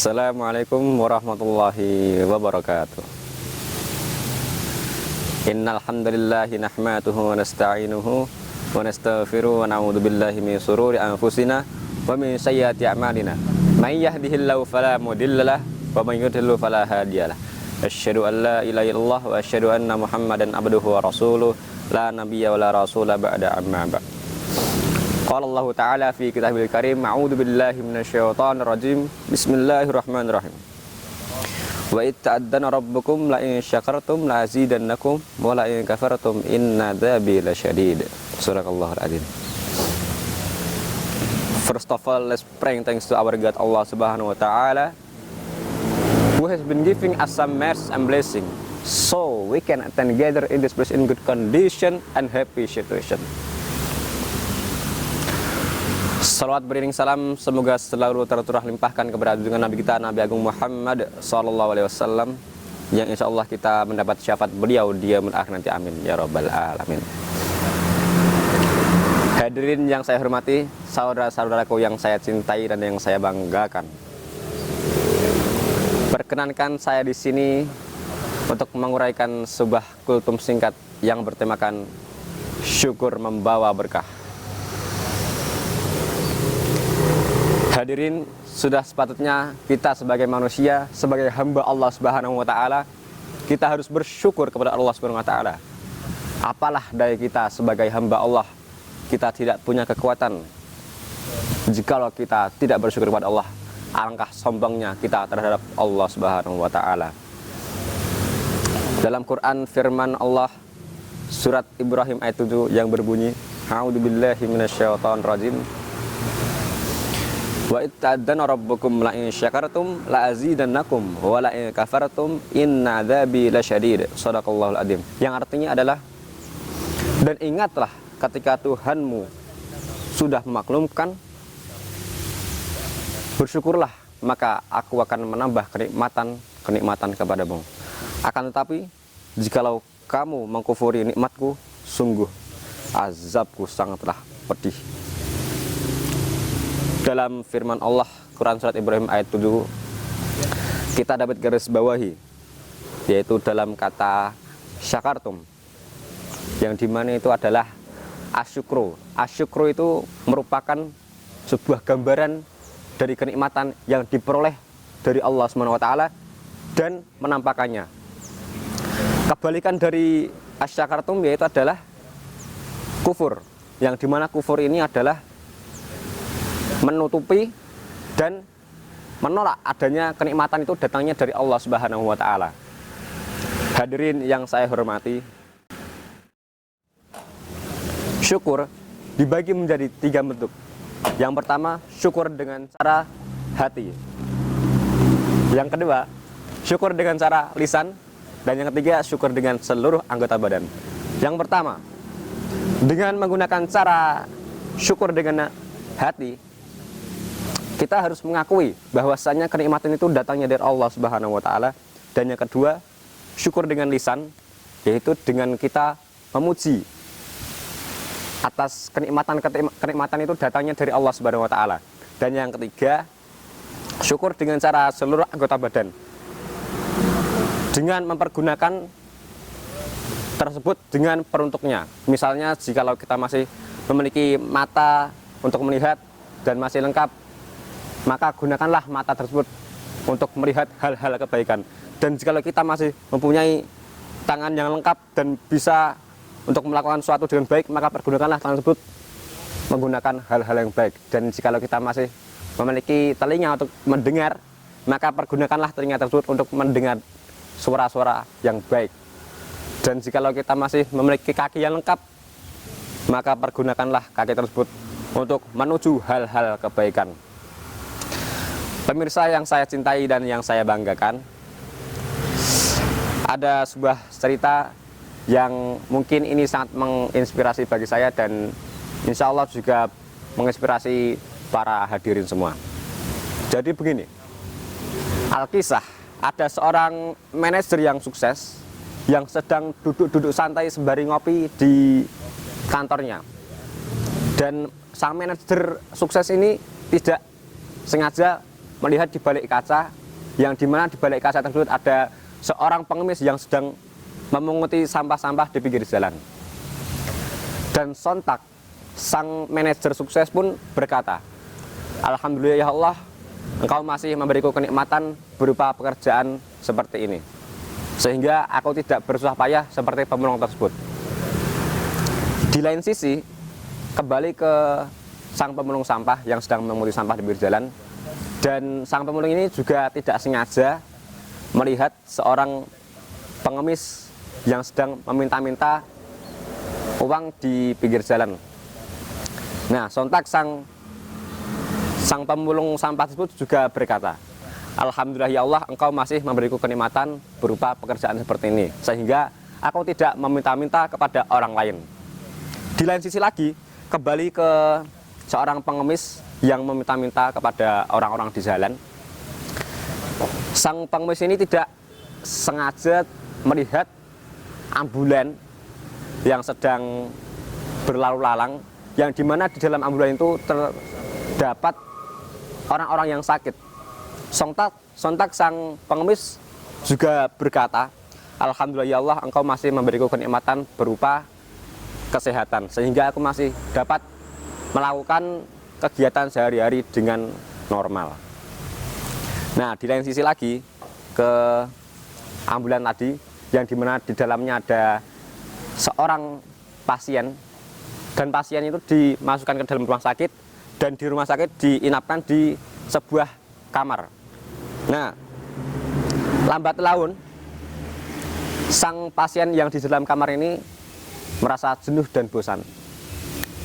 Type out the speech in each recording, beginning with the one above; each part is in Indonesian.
Assalamualaikum warahmatullahi wabarakatuh. Innal hamdalillahi nahmaduhu wa nasta'inuhu wa nastaghfiruhu wa na'udzu billahi min shururi anfusina wa min sayyiati a'malina. May yahdihillahu fala mudhillalah wa may yudhlil fala hadiyalah. Asyhadu an la ilaha illallah wa asyhadu anna Muhammadan abduhu wa rasuluh la nabiyya wa la rasula ba'da amma ba'd. Qala Allah Ta'ala fi kitabil karim, a'udzu billahi minasyaitonir rajim. Bismillahirrahmanirrahim. Wa itta'adzana rabbukum la in syakartum la azidannakum wa la in kafartum inna adzabi lasyadid. Subhanallahul azim. First of all, let's pray thanks to our God Allah Subhanahu wa Ta'ala, who has been giving us some mercy and blessing so we can attend together in this place in good condition and happy situation. Salawat beriring salam semoga selalu tercurah limpahkan kepada junjungan Nabi kita Nabi Agung Muhammad sallallahu alaihi wasallam, yang insya Allah kita mendapat syafaat beliau di yaumul akhir nanti, amin ya rabbal alamin. Hadirin yang saya hormati, saudara-saudaraku yang saya cintai dan yang saya banggakan, perkenankan saya di sini untuk menguraikan sebuah kultum singkat yang bertemakan syukur membawa berkah. Hadirin, sudah sepatutnya kita sebagai manusia, sebagai hamba Allah Subhanahu wa Ta'ala, kita harus bersyukur kepada Allah Subhanahu wa Ta'ala. Apalah daya kita sebagai hamba Allah, kita tidak punya kekuatan jikalau kita tidak bersyukur kepada Allah. Alangkah sombongnya kita terhadap Allah Subhanahu wa Ta'ala. Dalam Quran firman Allah surat Ibrahim ayat 7 yang berbunyi, a'udzu billahi minasyaitonir rajim. Wa itta'adzana rabbukum la in syakartum la azidannakum wa la in kafartum inna adzabi lasyadid. Shadaqallahul azim. Yang artinya adalah, dan ingatlah ketika Tuhanmu sudah memaklumkan, bersyukurlah maka aku akan menambah kenikmatan kepadamu. Akan tetapi jikalau kamu mengkufuri nikmatku, sungguh azabku sangatlah pedih. Dalam firman Allah Quran surat Ibrahim ayat 7 kita dapat garis bawahi, yaitu dalam kata syakartum, yang dimana itu adalah asyukru. Asyukru itu merupakan sebuah gambaran dari kenikmatan yang diperoleh dari Allah Subhanahu wa Ta'ala dan menampakannya. Kebalikan dari asyakartum yaitu adalah kufur, yang dimana kufur ini adalah menutupi dan menolak adanya kenikmatan itu datangnya dari Allah Subhanahu wa Ta'ala. Hadirin yang saya hormati, syukur dibagi menjadi 3 bentuk. Yang pertama, syukur dengan cara hati. Yang kedua, syukur dengan cara lisan. Dan yang ketiga, syukur dengan seluruh anggota badan. Yang pertama, dengan menggunakan cara syukur dengan hati, kita harus mengakui bahwasanya kenikmatan itu datangnya dari Allah Subhanahu wa Ta'ala. Dan yang kedua, syukur dengan lisan, yaitu dengan kita memuji atas kenikmatan itu datangnya dari Allah Subhanahu wa Ta'ala. Dan yang ketiga, syukur dengan cara seluruh anggota badan, dengan mempergunakan tersebut dengan peruntuknya. Misalnya jikalau kita masih memiliki mata untuk melihat dan masih lengkap, maka gunakanlah mata tersebut untuk melihat hal-hal kebaikan. Dan jikalau kita masih mempunyai tangan yang lengkap dan bisa untuk melakukan sesuatu dengan baik, maka pergunakanlah tangan tersebut menggunakan hal-hal yang baik. Dan jikalau kita masih memiliki telinga untuk mendengar, maka pergunakanlah telinga tersebut untuk mendengar suara-suara yang baik. Dan jikalau kita masih memiliki kaki yang lengkap, maka pergunakanlah kaki tersebut untuk menuju hal-hal kebaikan. Pemirsa yang saya cintai dan yang saya banggakan, ada sebuah cerita yang mungkin ini sangat menginspirasi bagi saya dan insya Allah juga menginspirasi para hadirin semua. Jadi begini, Alkisah, ada seorang manajer yang sukses yang sedang duduk-duduk santai sembari ngopi di kantornya. Dan sang manajer sukses ini tidak sengaja melihat di balik kaca, yang dimana di balik kaca tersebut ada seorang pengemis yang sedang memunguti sampah-sampah di pinggir jalan. Dan sontak sang manajer sukses pun berkata, "Alhamdulillah ya Allah, Engkau masih memberiku kenikmatan berupa pekerjaan seperti ini, sehingga aku tidak bersusah payah seperti pemulung tersebut." Di lain sisi, kembali ke sang pemulung sampah yang sedang memunguti sampah di pinggir jalan, dan sang pemulung ini juga tidak sengaja melihat seorang pengemis yang sedang meminta-minta uang di pinggir jalan. Nah, sontak sang pemulung sampah tersebut juga berkata, "Alhamdulillah ya Allah, Engkau masih memberiku kenikmatan berupa pekerjaan seperti ini, sehingga aku tidak meminta-minta kepada orang lain." Di lain sisi lagi, kembali ke seorang pengemis yang meminta-minta kepada orang-orang di jalan. Sang pengemis ini tidak sengaja melihat ambulan yang sedang berlalu lalang, yang dimana di dalam ambulan itu terdapat orang-orang yang sakit. Sontak sang pengemis juga berkata, "Alhamdulillah ya Allah, Engkau masih memberiku kenikmatan berupa kesehatan, sehingga aku masih dapat melakukan kegiatan sehari-hari dengan normal." Nah, di lain sisi lagi, ke ambulan tadi, yang dimana di dalamnya ada seorang pasien, dan pasien itu dimasukkan ke dalam rumah sakit, dan di rumah sakit diinapkan di sebuah kamar. Nah, lambat laun sang pasien yang di dalam kamar ini merasa jenuh dan bosan,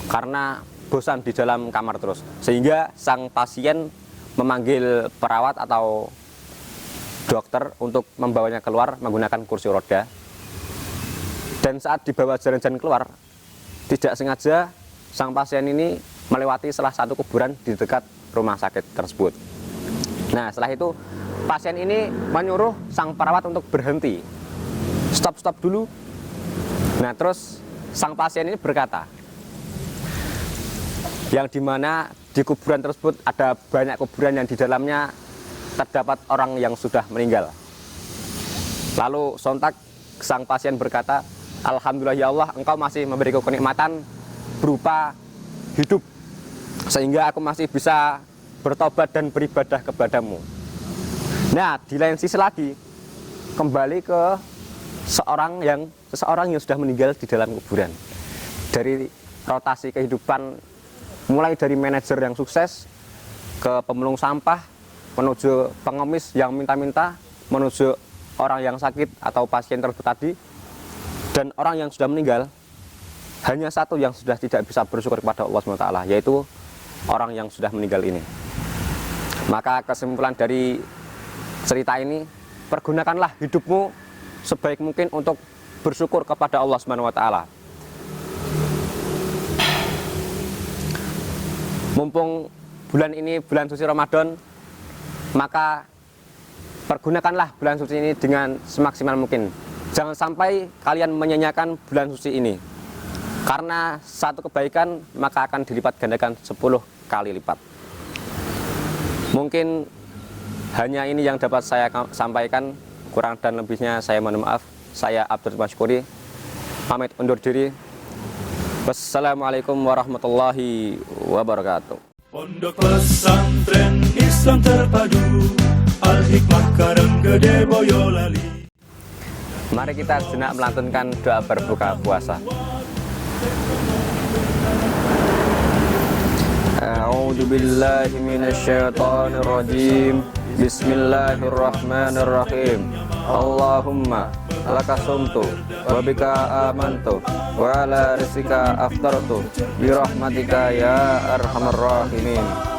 karena bosan di dalam kamar terus, sehingga sang pasien memanggil perawat atau dokter untuk membawanya keluar menggunakan kursi roda. Dan saat dibawa jalan-jalan keluar, tidak sengaja sang pasien ini melewati salah satu kuburan di dekat rumah sakit tersebut. Nah, setelah itu pasien ini menyuruh sang perawat untuk berhenti. Stop dulu. Nah, terus sang pasien ini berkata, yang dimana di kuburan tersebut ada banyak kuburan yang di dalamnya terdapat orang yang sudah meninggal. Lalu sontak sang pasien berkata, "Alhamdulillah ya Allah, Engkau masih memberiku kenikmatan berupa hidup, sehingga aku masih bisa bertobat dan beribadah kepadamu." Nah, di lain sisi lagi, kembali ke seseorang yang sudah meninggal di dalam kuburan. Dari rotasi kehidupan, mulai dari manajer yang sukses, ke pemulung sampah, menuju pengemis yang minta-minta, menuju orang yang sakit atau pasien tersebut tadi, dan orang yang sudah meninggal, hanya satu yang sudah tidak bisa bersyukur kepada Allah SWT, yaitu orang yang sudah meninggal ini. Maka kesimpulan dari cerita ini, pergunakanlah hidupmu sebaik mungkin untuk bersyukur kepada Allah SWT. Mumpung bulan ini bulan suci Ramadan, maka pergunakanlah bulan suci ini dengan semaksimal mungkin. Jangan sampai kalian menyanyiakan bulan suci ini, karena satu kebaikan maka akan dilipat gandakan 10 kali lipat. Mungkin hanya ini yang dapat saya sampaikan, kurang dan lebihnya saya mohon maaf. Saya Abdul Masyukuri, pamit undur diri. Wassalamualaikum warahmatullahi wabarakatuh. Pondok Pesantren Islam Terpadu Al-Hikmah Karanggede Boyolali. Mari kita sejenak melantunkan doa berbuka puasa. A'udzu billahi minasyaitonir rajim. Bismillahirrahmanirrahim. Allahumma laka sumtu wa bika amantu wa ala rizqika aftartu bi rahmatika ya arhamar rahimin.